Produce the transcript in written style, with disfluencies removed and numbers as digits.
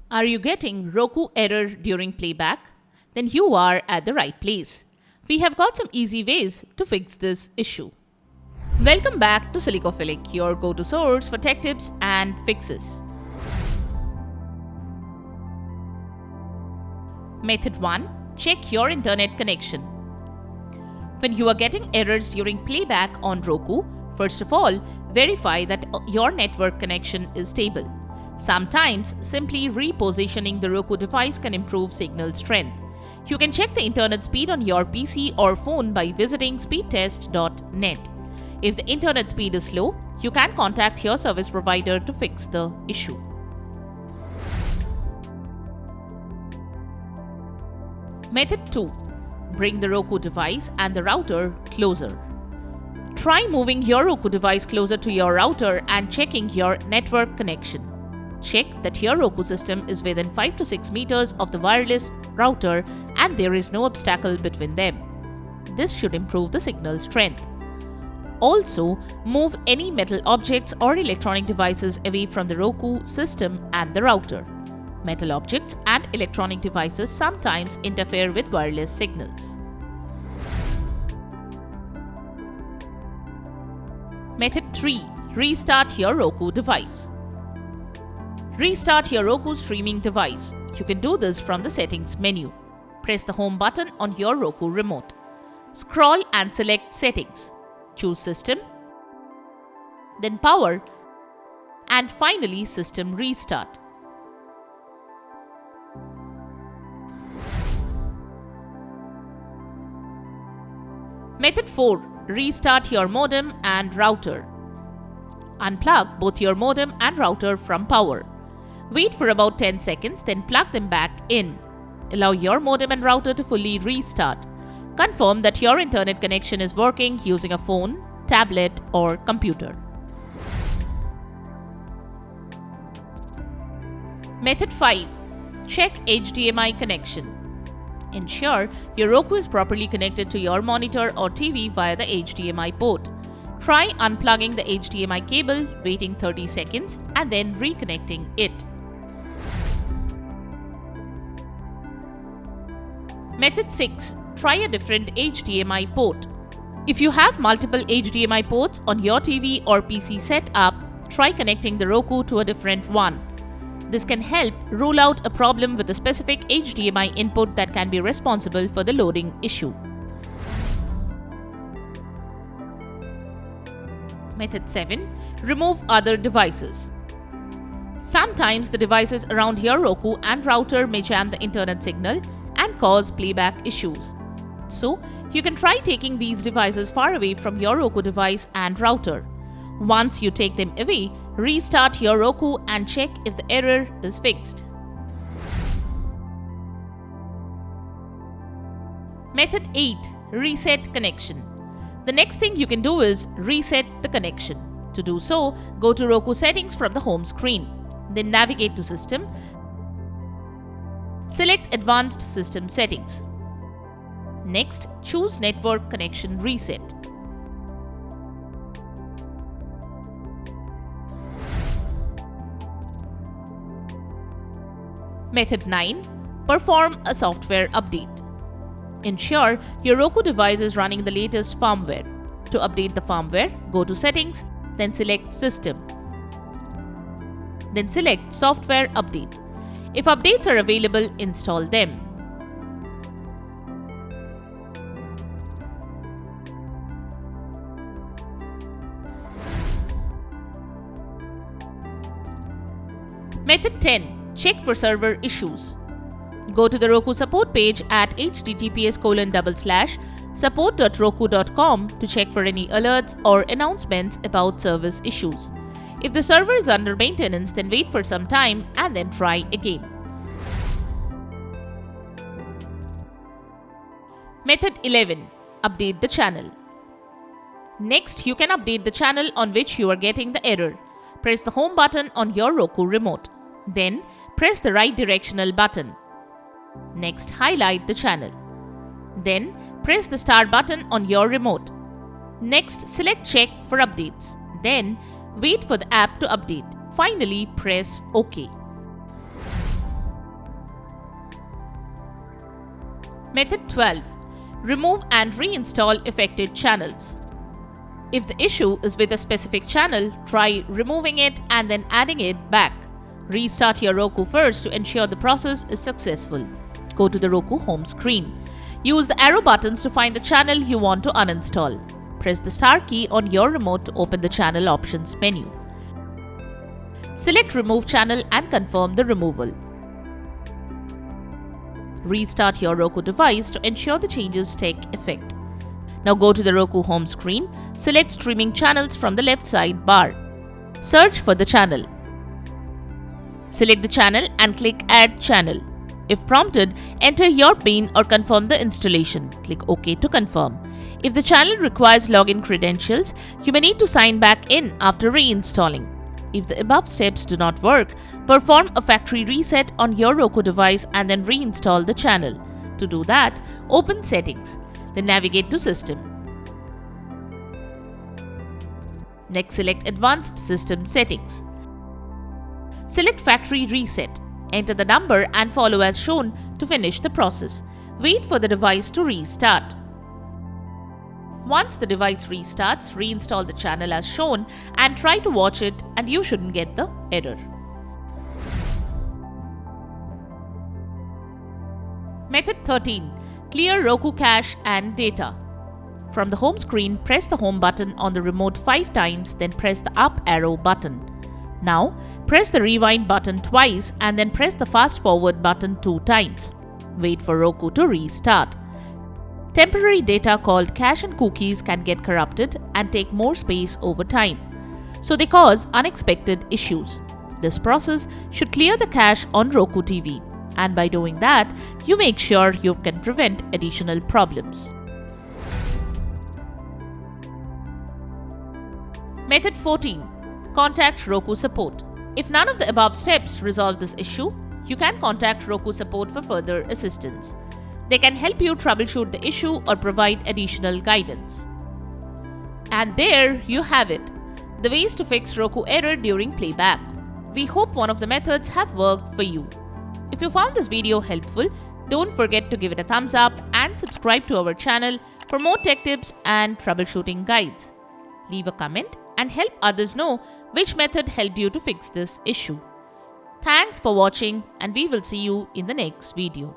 Are you getting Roku error during playback? Then you are at the right place. We have got some easy ways to fix this issue. Welcome back to Silicophilic, your go-to source for tech tips and fixes. Method 1. Check your internet connection. When you are getting errors during playback on Roku, first of all, verify that your network connection is stable. Sometimes, simply repositioning the Roku device can improve signal strength. You can check the internet speed on your PC or phone by visiting speedtest.net. If the internet speed is slow, you can contact your service provider to fix the issue. Method 2. Bring the Roku device and the router closer. Try moving your Roku device closer to your router and checking your network connection. Check that your Roku system is within 5 to 6 meters of the wireless router and there is no obstacle between them. This should improve the signal strength. Also, move any metal objects or electronic devices away from the Roku system and the router. Metal objects and electronic devices sometimes interfere with wireless signals. Method 3. Restart your Roku device. Restart your Roku streaming device. You can do this from the settings menu. Press the home button on your Roku remote. Scroll and select settings. Choose system, then power, and finally system restart. Method 4. Restart your modem and router. Unplug both your modem and router from power. Wait for about 10 seconds, then plug them back in. Allow your modem and router to fully restart. Confirm that your internet connection is working using a phone, tablet, or computer. Method 5. Check HDMI connection. Ensure your Roku is properly connected to your monitor or TV via the HDMI port. Try unplugging the HDMI cable, waiting 30 seconds, and then reconnecting it. Method 6. Try a different HDMI port. If you have multiple HDMI ports on your TV or PC set up, try connecting the Roku to a different one. This can help rule out a problem with a specific HDMI input that can be responsible for the loading issue. Method 7. Remove other devices. Sometimes the devices around your Roku and router may jam the internet signal and cause playback issues. So, you can try taking these devices far away from your Roku device and router. Once you take them away, restart your Roku and check if the error is fixed. Method 8. Reset connection. The next thing you can do is reset the connection. To do so, go to Roku settings from the home screen. Then navigate to System. Select Advanced System Settings. Next, choose Network Connection Reset. Method 9. Perform a software update. Ensure your Roku device is running the latest firmware. To update the firmware, go to Settings, then select System. Then select Software Update. If updates are available, install them. Method 10. Check for server issues. Go to the Roku support page at https://support.roku.com to check for any alerts or announcements about service issues. If the server is under maintenance, then wait for some time and then try again. Method 11. Update the channel. Next, you can update the channel on which you are getting the error. Press the home button on your Roku remote. Then, press the right directional button. Next, highlight the channel. Then, press the start button on your remote. Next, select Check for updates. Then, wait for the app to update. Finally, press OK. Method 12. Remove and reinstall affected channels. If the issue is with a specific channel, try removing it and then adding it back. Restart your Roku first to ensure the process is successful. Go to the Roku home screen. Use the arrow buttons to find the channel you want to uninstall. Press the star key on your remote to open the channel options menu. Select Remove Channel and confirm the removal. Restart your Roku device to ensure the changes take effect. Now go to the Roku home screen. Select Streaming Channels from the left side bar. Search for the channel. Select the channel and click Add Channel. If prompted, enter your PIN or confirm the installation. Click OK to confirm. If the channel requires login credentials, you may need to sign back in after reinstalling. If the above steps do not work, perform a factory reset on your Roku device and then reinstall the channel. To do that, open Settings, then navigate to System. Next, select Advanced System Settings. Select Factory Reset. Enter the number and follow as shown to finish the process. Wait for the device to restart. Once the device restarts, reinstall the channel as shown and try to watch it, and you shouldn't get the error. Method 13. Clear Roku cache and data. From the home screen, press the home button on the remote 5 times, then press the up arrow button. Now, press the rewind button twice and then press the fast forward button 2 times. Wait for Roku to restart. Temporary data called cache and cookies can get corrupted and take more space over time, so they cause unexpected issues. This process should clear the cache on Roku TV, and by doing that, you make sure you can prevent additional problems. Method 14. Contact Roku support. If none of the above steps resolve this issue, you can contact Roku support for further assistance. They can help you troubleshoot the issue or provide additional guidance. And there you have it, the ways to fix Roku error during playback. We hope one of the methods have worked for you. If you found this video helpful, don't forget to give it a thumbs up and subscribe to our channel for more tech tips and troubleshooting guides. Leave a comment and help others know which method helped you to fix this issue. Thanks for watching, and we will see you in the next video.